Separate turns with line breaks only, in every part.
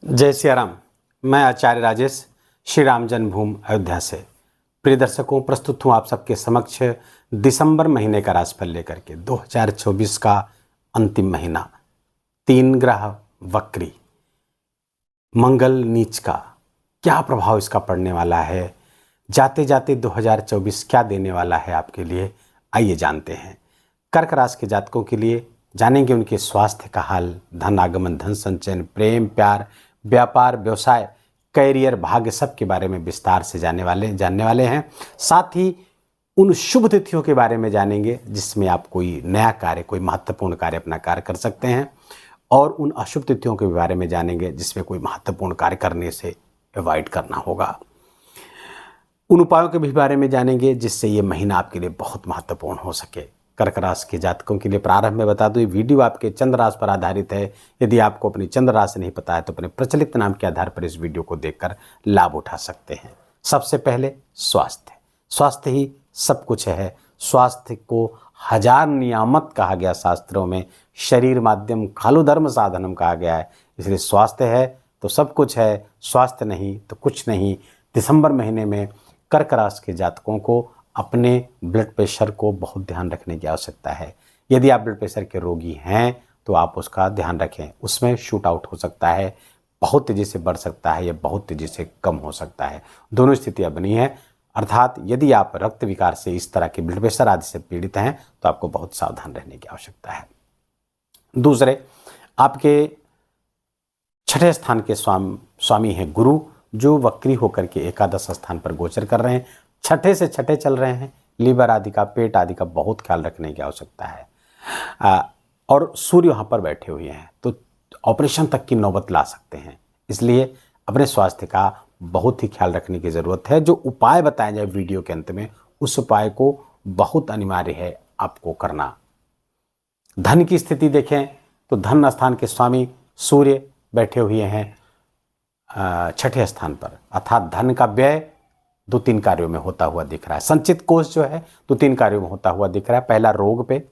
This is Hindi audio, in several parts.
जय सिया राम। मैं आचार्य राजेश श्री राम जन्मभूमि अयोध्या से प्रिय दर्शकों प्रस्तुत हूँ आप सबके समक्ष दिसंबर महीने का राशिफल लेकर के 2024 का अंतिम महीना। 3 ग्रह वक्री, मंगल नीच का क्या प्रभाव इसका पड़ने वाला है, जाते जाते 2024 क्या देने वाला है आपके लिए, आइए जानते हैं। कर्क राशि के जातकों के लिए जानेंगे उनके स्वास्थ्य का हाल, धन आगमन, धन संचयन, प्रेम, प्यार, व्यापार, व्यवसाय, कैरियर, भाग्य, सब के बारे में विस्तार से जानने वाले हैं। साथ ही उन शुभ तिथियों के बारे में जानेंगे जिसमें आप कोई नया कार्य, कोई महत्वपूर्ण कार्य अपना कार्य कर सकते हैं, और उन अशुभ तिथियों के बारे में जानेंगे जिसमें कोई महत्वपूर्ण कार्य करने से अवॉइड करना होगा। उन उपायों के भी बारे में जानेंगे जिससे ये महीना आपके लिए बहुत महत्वपूर्ण हो सके। कर्क राशि के जातकों के लिए प्रारंभ में बता दूं, ये वीडियो आपके चंद्र राशि पर आधारित है। यदि आपको अपनी चंद्र राशि नहीं पता है तो अपने प्रचलित नाम के आधार पर इस वीडियो को देखकर लाभ उठा सकते हैं। सबसे पहले स्वास्थ्य ही सब कुछ है। स्वास्थ्य को हजार नियामत कहा गया, शास्त्रों में शरीर माध्यम खलु धर्म साधनम कहा गया है। इसलिए स्वास्थ्य है तो सब कुछ है, स्वास्थ्य नहीं तो कुछ नहीं। दिसंबर महीने में कर्क राशि के जातकों को अपने ब्लड प्रेशर को बहुत ध्यान रखने की आवश्यकता है। यदि आप ब्लड प्रेशर के रोगी हैं तो आप उसका ध्यान रखें। उसमें शूट आउट हो सकता है, बहुत तेज़ी से बढ़ सकता है या बहुत तेज़ी से कम हो सकता है। दोनों स्थितियां बनी हैं। अर्थात यदि आप रक्त विकार से, इस तरह के ब्लड प्रेशर आदि से पीड़ित हैं तो आपको बहुत सावधान रहने की आवश्यकता है। दूसरे, आपके छठे स्थान के स्वामी हैं गुरु, जो वक्री होकर के एकादश स्थान पर गोचर कर रहे हैं। छठे से छठे चल रहे हैं। लीवर आदि का, पेट आदि का बहुत ख्याल रखने की आवश्यकता है। और सूर्य वहाँ पर बैठे हुए हैं तो ऑपरेशन तक की नौबत ला सकते हैं। इसलिए अपने स्वास्थ्य का बहुत ही ख्याल रखने की ज़रूरत है। जो उपाय बताए जाए वीडियो के अंत में, उस उपाय को बहुत अनिवार्य है आपको करना। धन की स्थिति देखें तो धन स्थान के स्वामी सूर्य बैठे हुए हैं छठे स्थान पर, अर्थात धन का व्यय 2-3 कार्यों में होता हुआ दिख रहा है। संचित कोष जो है 2-3 कार्यों में होता हुआ दिख रहा है। पहला, रोग पे,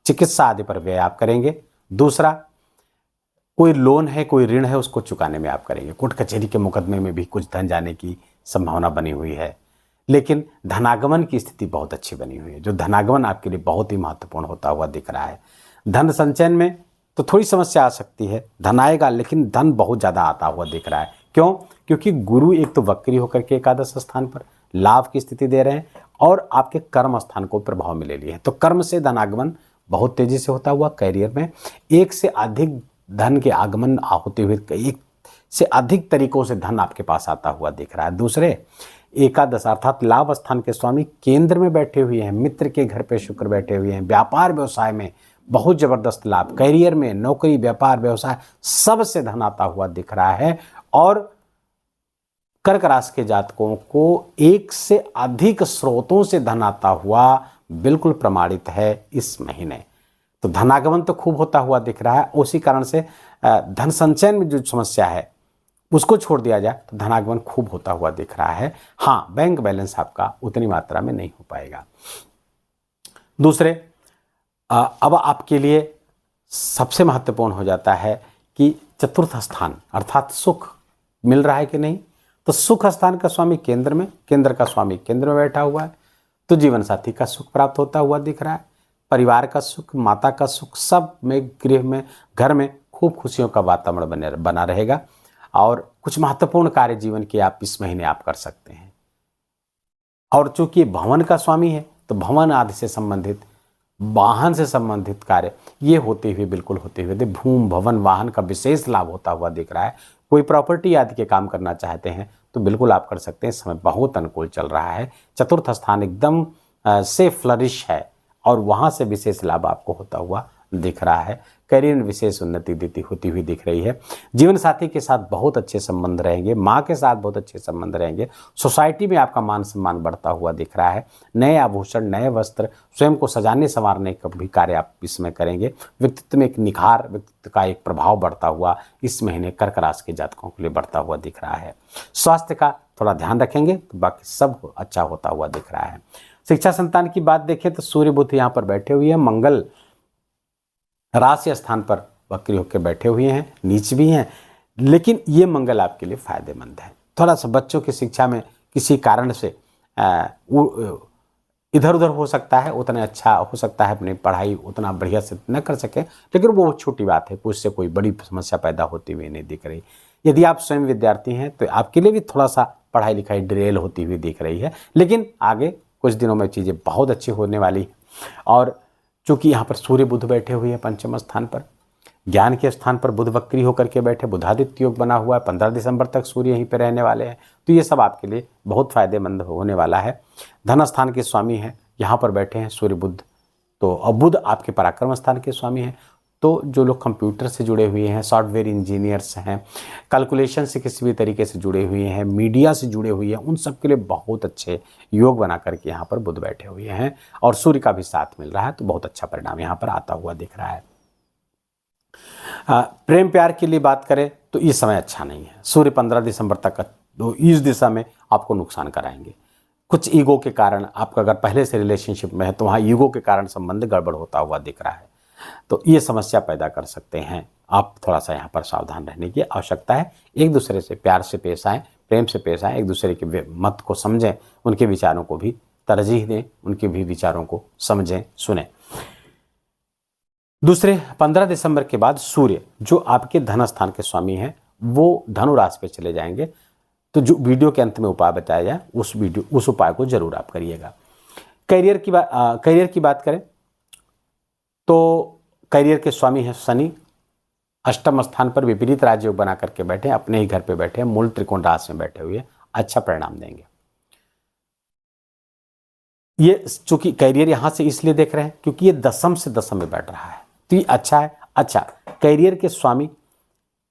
चिकित्सा आदि पर व्यय आप करेंगे। दूसरा, कोई लोन है, कोई ऋण है, उसको चुकाने में आप करेंगे। कोर्ट कचहरी के मुकदमे में भी कुछ धन जाने की संभावना बनी हुई है। लेकिन धनागमन की स्थिति बहुत अच्छी बनी हुई है, जो धनागमन आपके लिए बहुत ही महत्वपूर्ण होता हुआ दिख रहा है। धन संचयन में तो थोड़ी समस्या आ सकती है, धन आएगा लेकिन धन बहुत ज़्यादा आता हुआ दिख रहा है। क्यों? क्योंकि गुरु एक तो वक्री होकर के एकादश स्थान पर लाभ की स्थिति दे रहे हैं और आपके कर्म स्थान को प्रभाव में ले लिए हैं। तो कर्म से धनागमन बहुत तेजी से होता हुआ, कैरियर में एक से अधिक धन के आगमन होते हुए, एक से अधिक तरीकों से धन आपके पास आता हुआ दिख रहा है। दूसरे, एकादश अर्थात लाभ स्थान के स्वामी केंद्र में बैठे हुए हैं, मित्र के घर पे शुक्र बैठे हुए हैं। व्यापार व्यवसाय में बहुत जबरदस्त लाभ, कैरियर में, नौकरी, व्यापार, व्यवसाय, सबसे धन आता हुआ दिख रहा है। और कर्क राशि के जातकों को एक से अधिक स्रोतों से धन आता हुआ बिल्कुल प्रमाणित है इस महीने। तो धनागमन तो खूब होता हुआ दिख रहा है। उसी कारण से धन संचयन में जो समस्या है उसको छोड़ दिया जाए तो धनागमन खूब होता हुआ दिख रहा है। हाँ, बैंक बैलेंस आपका उतनी मात्रा में नहीं हो पाएगा। दूसरे, अब आपके लिए सबसे महत्वपूर्ण हो जाता है कि चतुर्थ स्थान अर्थात सुख मिल रहा है कि नहीं। तो सुख स्थान का स्वामी केंद्र में, केंद्र का स्वामी केंद्र में बैठा हुआ है, तो जीवन साथी का सुख प्राप्त होता हुआ दिख रहा है। परिवार का सुख, माता का सुख, सब में, गृह में, घर में खूब खुशियों का वातावरण बना रहेगा। और कुछ महत्वपूर्ण कार्य जीवन के आप इस महीने आप कर सकते हैं। और चूंकि भवन का स्वामी है तो भवन आदि से संबंधित, वाहन से संबंधित कार्य ये होते हुए, बिल्कुल होते हुए, भूमि, भवन, वाहन का विशेष लाभ होता हुआ दिख रहा है। कोई प्रॉपर्टी आदि के काम करना चाहते हैं तो बिल्कुल आप कर सकते हैं। समय बहुत अनुकूल चल रहा है। चतुर्थ स्थान एकदम से फ्लरिश है और वहाँ से विशेष लाभ आपको होता हुआ दिख रहा है। करियर में विशेष उन्नति होती हुई दिख रही है। जीवन साथी के साथ बहुत अच्छे संबंध रहेंगे, माँ के साथ बहुत अच्छे संबंध रहेंगे। सोसाइटी में आपका मान सम्मान बढ़ता हुआ दिख रहा है। नए आभूषण, नए वस्त्र, स्वयं को सजाने संवारने का भी कार्य आप इसमें करेंगे। व्यक्तित्व में एक निखार, व्यक्तित्व का एक प्रभाव बढ़ता हुआ इस महीने कर्क राशि के जातकों के लिए बढ़ता हुआ दिख रहा है। स्वास्थ्य का थोड़ा ध्यान रखेंगे तो बाकी सब अच्छा होता हुआ दिख रहा है। शिक्षा संतान की बात देखें तो सूर्य बुध यहाँ पर बैठे हुए हैं। मंगल राशि स्थान पर वक्री होकर बैठे हुए हैं, नीच भी हैं। लेकिन ये मंगल आपके लिए फायदेमंद है। थोड़ा सा बच्चों की शिक्षा में किसी कारण से इधर उधर हो सकता है, उतना अच्छा हो सकता है अपनी पढ़ाई उतना बढ़िया से न कर सके, लेकिन वो छोटी बात है, उससे कोई बड़ी समस्या पैदा होती हुई नहीं दिख रही। यदि आप स्वयं विद्यार्थी हैं तो आपके लिए भी थोड़ा सा पढ़ाई लिखाई डिरेल होती हुई दिख रही है, लेकिन आगे कुछ दिनों में चीज़ें बहुत अच्छी होने वाली। और चूंकि यहाँ पर सूर्य बुध बैठे हुए हैं पंचम स्थान पर, ज्ञान के स्थान पर बुध वक्री होकर के बैठे, बुधादित्य योग बना हुआ है, 15 दिसंबर तक सूर्य यहीं पे रहने वाले हैं, तो ये सब आपके लिए बहुत फायदेमंद होने वाला है। धन स्थान के स्वामी हैं, यहाँ पर बैठे हैं सूर्य बुध, तो अब बुध आपके पराक्रम स्थान के स्वामी हैं। तो जो लोग कंप्यूटर से जुड़े हुए हैं, सॉफ्टवेयर इंजीनियर्स हैं, कैलकुलेशन से किसी भी तरीके से जुड़े हुए हैं, मीडिया से जुड़े हुए हैं, उन सब के लिए बहुत अच्छे योग बना करके यहाँ पर बुध बैठे हुए हैं और सूर्य का भी साथ मिल रहा है, तो बहुत अच्छा परिणाम यहाँ पर आता हुआ दिख रहा है। प्रेम प्यार के लिए बात करें तो ये समय अच्छा नहीं है। सूर्य 15 दिसंबर तक तो इस दिशा में आपको नुकसान कराएंगे। कुछ ईगो के कारण, आपका अगर पहले से रिलेशनशिप में है तो वहाँ ईगो के कारण संबंध गड़बड़ होता हुआ दिख रहा है, तो ये समस्या पैदा कर सकते हैं। आप थोड़ा सा यहाँ पर सावधान रहने की आवश्यकता है। एक दूसरे से प्यार से पेश आएँ, प्रेम से पेश आएँ, एक दूसरे के मत को समझें, उनके विचारों को भी तरजीह दें, उनके भी विचारों को समझें, सुनें। दूसरे 15 दिसंबर के बाद सूर्य जो आपके धन स्थान के स्वामी हैं वो धनु राशि पे चले जाएंगे, तो जो वीडियो के अंत में उपाय बताया जाए उस उपाय को जरूर आप करिएगा। करियर की बात करें तो करियर के स्वामी हैं शनि, अष्टम स्थान पर विपरीत राजयोग बना करके बैठे, अपने ही घर पे बैठे, मूल त्रिकोण राशि में बैठे हुए, अच्छा परिणाम देंगे। ये चूंकि करियर यहां से इसलिए देख रहे हैं क्योंकि ये दशम से दशम में बैठ रहा है, तो ये अच्छा है। अच्छा, करियर के स्वामी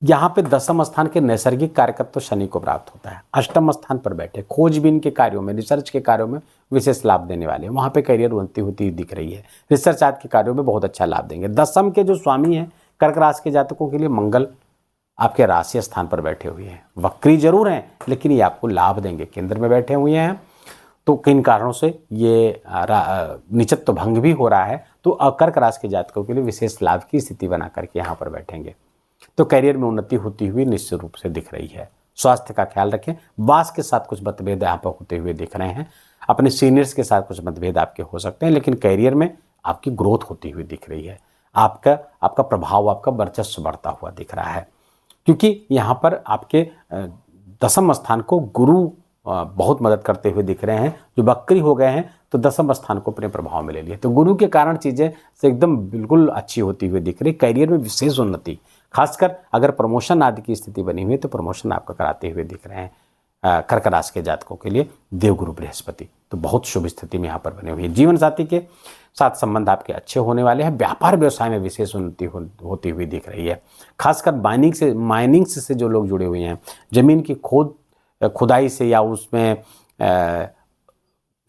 यहाँ पे दशम स्थान के नैसर्गिक कार्यकत्व तो शनि को प्राप्त होता है। अष्टम स्थान पर बैठे, खोजबीन के कार्यों में, रिसर्च के कार्यों में विशेष लाभ देने वाले हैं, वहाँ पे करियर उन्नति होती दिख रही है। रिसर्च आदि के कार्यों में बहुत अच्छा लाभ देंगे। दशम के जो स्वामी हैं कर्क राशि के जातकों के लिए मंगल आपके राशि स्थान पर बैठे हुए हैं, वक्री जरूर हैं लेकिन ये आपको लाभ देंगे। केंद्र में बैठे हुए हैं तो किन कारणों से ये निचत्व भंग भी हो रहा है, तो कर्क राशि के जातकों के लिए विशेष लाभ की स्थिति बना करके यहाँ पर बैठेंगे, तो करियर में उन्नति होती हुई निश्चित रूप से दिख रही है। स्वास्थ्य का ख्याल रखें। बास के साथ कुछ मतभेद यहाँ पर होते हुए दिख रहे हैं, अपने सीनियर्स के साथ कुछ मतभेद आपके हो सकते हैं, लेकिन करियर में आपकी ग्रोथ होती हुई दिख रही है। आपका प्रभाव, आपका वर्चस्व बढ़ता हुआ दिख रहा है, क्योंकि यहाँ पर आपके दशम स्थान को गुरु बहुत मदद करते हुए दिख रहे हैं। जो वक्री हो गए हैं तो दशम स्थान को अपने प्रभाव में ले लिए, तो गुरु के कारण चीज़ें से एकदम बिल्कुल अच्छी होती हुई दिख रही। करियर में विशेष उन्नति, खासकर अगर प्रमोशन आदि की स्थिति बनी हुई है तो प्रमोशन आपका कराते हुए दिख रहे हैं कर्क राशि के जातकों के लिए देवगुरु बृहस्पति, तो बहुत शुभ स्थिति में यहाँ पर बने हुई है। जीवन साथी के साथ संबंध आपके अच्छे होने वाले हैं। व्यापार व्यवसाय में विशेष उन्नति होती हुई दिख रही है। खासकर माइनिंग से जो लोग जुड़े हुए हैं, जमीन की खुदाई से या उसमें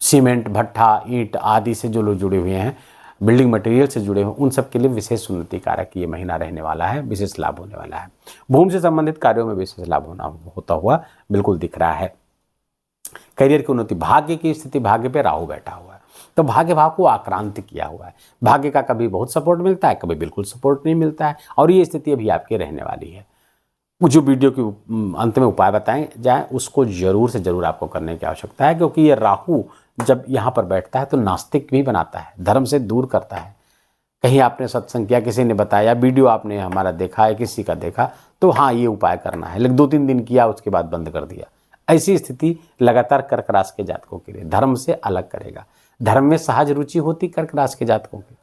सीमेंट, भट्ठा, ईंट आदि से जो लोग जुड़े हुए हैं, बिल्डिंग मटेरियल से जुड़े हुए, उन सब के लिए विशेष उन्नति कारक ये महीना रहने वाला है, विशेष लाभ होने वाला है। भूमि से संबंधित कार्यों में विशेष लाभ होता हुआ बिल्कुल दिख रहा है। करियर की उन्नति, भाग्य की स्थिति, भाग्य पे राहु बैठा हुआ है तो भाग्य भाव को आक्रांत किया हुआ है। भाग्य का कभी बहुत सपोर्ट मिलता है, कभी बिल्कुल सपोर्ट नहीं मिलता है, और ये स्थिति अभी आपकी रहने वाली है। जो वीडियो के अंत में उपाय बताएं जाए उसको जरूर से जरूर आपको करने की आवश्यकता है, क्योंकि ये राहु जब यहाँ पर बैठता है तो नास्तिक भी बनाता है, धर्म से दूर करता है। कहीं आपने सत्संग किया, किसी ने बताया, वीडियो आपने हमारा देखा है, किसी का देखा, तो हाँ ये उपाय करना है, लेकिन 2-3 दिन किया उसके बाद बंद कर दिया। ऐसी स्थिति लगातार कर्क राशि के जातकों के लिए धर्म से अलग करेगा। धर्म में सहज रुचि होती कर्क राशि के जातकों की,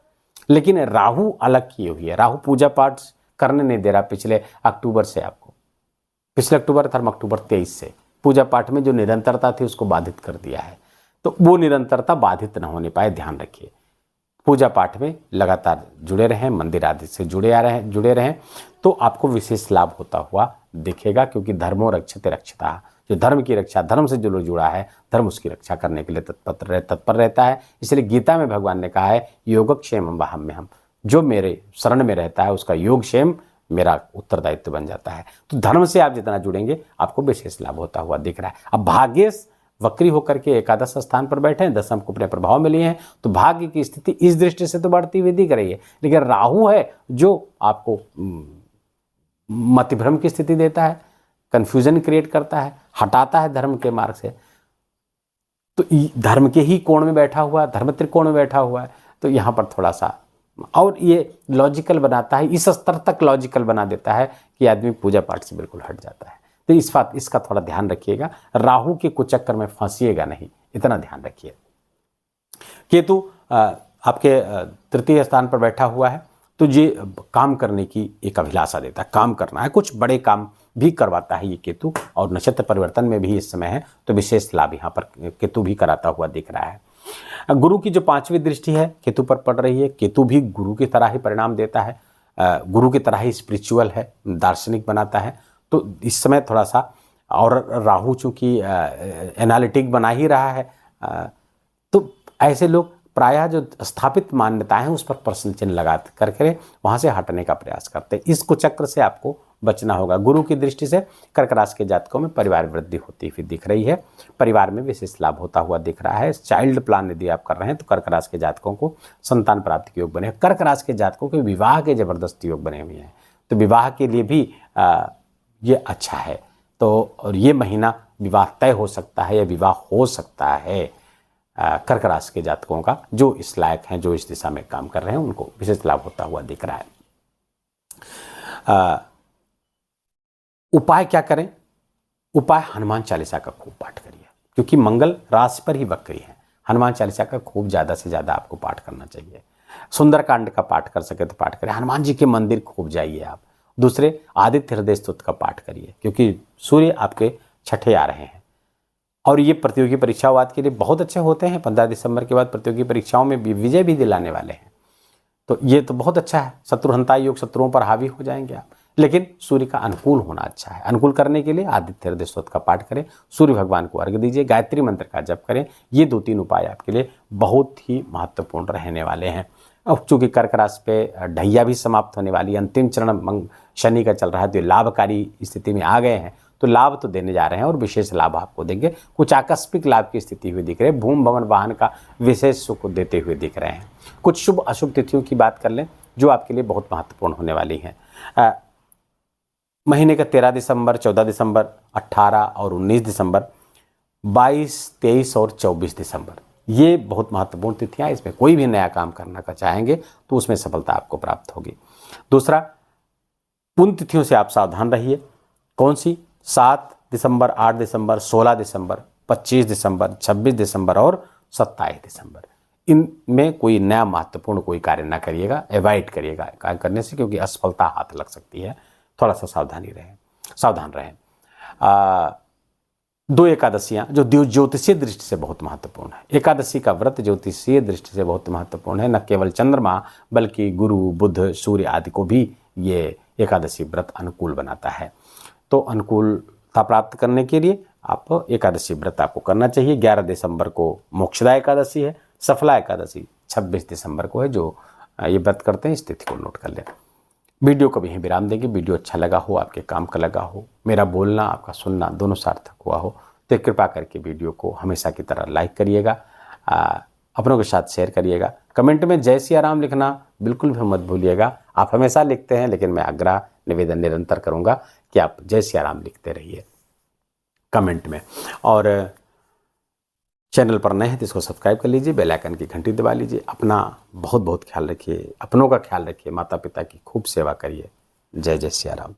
लेकिन राहु अलग किए हुई है। राहु पूजा पाठ करने नहीं दे रहा पिछले अक्टूबर से आपको, पिछले अक्टूबर अर्थात अक्टूबर 23 से पूजा पाठ में जो निरंतरता थी उसको बाधित कर दिया है, तो वो निरंतरता बाधित न होने पाए, ध्यान रखिए। पूजा पाठ में लगातार जुड़े रहें, मंदिर आदि से जुड़े रहें तो आपको विशेष लाभ होता हुआ दिखेगा, क्योंकि धर्मो रक्षते रक्षिता, जो धर्म की रक्षा, धर्म से जो लोग जुड़ा है, धर्म उसकी रक्षा करने के लिए तत्पर रहता है। इसलिए गीता में भगवान ने कहा है योगक्षेम वहाम्यहम्, जो मेरे शरण में रहता है उसका योगक्षेम मेरा उत्तरदायित्व बन जाता है। तो धर्म से आप जितना जुड़ेंगे आपको विशेष लाभ होता हुआ दिख रहा है। अब भाग्य वक्री होकर के एकादश स्थान पर बैठे हैं, दशम को अपने प्रभाव में लिए हैं, तो भाग्य की स्थिति इस दृष्टि से तो बढ़ती हुई दिख रही है, लेकिन राहु है जो आपको मतिभ्रम की स्थिति देता है, कन्फ्यूजन क्रिएट करता है, हटाता है धर्म के मार्ग से। तो धर्म के ही कोण में बैठा हुआ, धर्म त्रिकोण में बैठा हुआ है, तो यहाँ पर थोड़ा सा, और ये लॉजिकल बनाता है, इस स्तर तक लॉजिकल बना देता है कि आदमी पूजा पाठ से बिल्कुल हट जाता है। तो इसका थोड़ा ध्यान रखिएगा, राहु के कुचक्कर में फंसिएगा नहीं, इतना ध्यान रखिए। केतु आपके तृतीय स्थान पर बैठा हुआ है, तो ये काम करने की एक अभिलाषा देता है, काम करना है, कुछ बड़े काम भी करवाता है ये केतु, और नक्षत्र परिवर्तन में भी इस समय है, तो विशेष लाभ यहाँ पर केतु भी कराता हुआ दिख रहा है। गुरु की जो 5वीं दृष्टि है केतु पर पड़ रही है, केतु भी गुरु की तरह ही परिणाम देता है, गुरु की तरह ही स्पिरिचुअल है, दार्शनिक बनाता है। तो इस समय थोड़ा सा, और राहु चूंकि एनालिटिक बना ही रहा है, तो ऐसे लोग प्रायः जो स्थापित मान्यताएं हैं उस पर प्रश्न चिन्ह लगा करके वहां से हटने का प्रयास करते हैं। इस कुचक्र से आपको बचना होगा। गुरु की दृष्टि से कर्क राशि के जातकों में परिवार वृद्धि होती हुई दिख रही है, परिवार में विशेष लाभ होता हुआ दिख रहा है। चाइल्ड प्लान यदि आप कर रहे हैं तो कर्क राशि के जातकों को संतान प्राप्ति के योग बने। कर्क राशि के जातकों के विवाह के जबरदस्त योग बने हुए हैं, तो विवाह के लिए भी ये अच्छा है। तो और ये महीना विवाह तय हो सकता है या विवाह हो सकता है कर्क राशि के जातकों का, जो इस लायक हैं, जो इस दिशा में काम कर रहे हैं, उनको विशेष लाभ होता हुआ दिख रहा है। उपाय क्या करें? उपाय हनुमान चालीसा का खूब पाठ करिए, क्योंकि मंगल राशि पर ही वक्री है। हनुमान चालीसा का खूब ज़्यादा से ज़्यादा आपको पाठ करना चाहिए। सुंदरकांड का पाठ कर सके तो पाठ करें, हनुमान जी के मंदिर खूब जाइए आप। दूसरे, आदित्य हृदय स्तोत्र का पाठ करिए, क्योंकि सूर्य आपके छठे आ रहे हैं, और ये प्रतियोगी परीक्षावाद के लिए बहुत अच्छे होते हैं। 15 दिसंबर के बाद प्रतियोगी परीक्षाओं में विजय भी दिलाने वाले हैं, तो ये तो बहुत अच्छा है। शत्रुहंता योग, शत्रुओं पर हावी हो जाएंगे आप। लेकिन सूर्य का अनुकूल होना अच्छा है। अनुकूल करने के लिए आदित्य हृदय स्तोत्र का पाठ करें, सूर्य भगवान को अर्घ्य दीजिए, गायत्री मंत्र का जप करें। ये 2-3 उपाय आपके लिए बहुत ही महत्वपूर्ण रहने वाले हैं। अब चूंकि कर्क राशि पे ढैया भी समाप्त होने वाली, अंतिम चरण शनि का चल रहा है, तो लाभकारी स्थिति में आ गए हैं, तो लाभ तो देने जा रहे हैं और विशेष लाभ आपको देंगे। कुछ आकस्मिक लाभ की स्थिति हुई दिख रही है, भूमि भवन वाहन का विशेष सुख देते हुए दिख रहे हैं। कुछ शुभ अशुभ तिथियों की बात कर लें जो आपके लिए बहुत महत्वपूर्ण होने वाली हैं। महीने का 13 दिसंबर, 14 दिसंबर, 18 और 19 दिसंबर, 22, 23 और 24 दिसंबर, ये बहुत महत्वपूर्ण तिथियां। इसमें कोई भी नया काम करना का चाहेंगे तो उसमें सफलता आपको प्राप्त होगी। दूसरा, उन तिथियों से आप सावधान रहिए। कौन सी? 7 दिसंबर, 8 दिसंबर, 16 दिसंबर, 25 दिसंबर, 26 दिसंबर और 27 दिसंबर। इनमें कोई नया महत्वपूर्ण कोई कार्य ना करिएगा, अवॉइड करिएगा कार्य करने से, क्योंकि असफलता हाथ लग सकती है। थोड़ा सा सावधान रहें। 2 एकादशियां जो ज्योतिषीय दृष्टि से बहुत महत्वपूर्ण है। एकादशी का व्रत ज्योतिषीय दृष्टि से बहुत महत्वपूर्ण है। न केवल चंद्रमा बल्कि गुरु, बुध, सूर्य आदि को भी ये एकादशी व्रत अनुकूल बनाता है। तो अनुकूलता प्राप्त करने के लिए आप एकादशी व्रत आपको करना चाहिए। 11 दिसंबर को मोक्षदा एकादशी है। सफला एकादशी 26 दिसंबर को है। जो ये व्रत करते हैं इस तिथि को नोट कर लें। वीडियो को भी यहीं विराम देंगे। वीडियो अच्छा लगा हो, आपके काम का लगा हो, मेरा बोलना आपका सुनना दोनों सार्थक हुआ हो, तो कृपा करके वीडियो को हमेशा की तरह लाइक करिएगा, अपनों के साथ शेयर करिएगा। कमेंट में जय सिया राम लिखना बिल्कुल भी मत भूलिएगा। आप हमेशा लिखते हैं, लेकिन मैं आग्रह निवेदन निरंतर करूँगा कि आप जय सिया राम लिखते रहिए कमेंट में। और चैनल पर नए हैं तो इसको सब्सक्राइब कर लीजिए, बेल आइकन की घंटी दबा लीजिए। अपना बहुत बहुत ख्याल रखिए, अपनों का ख्याल रखिए, माता पिता की खूब सेवा करिए। जय जय सिया राम।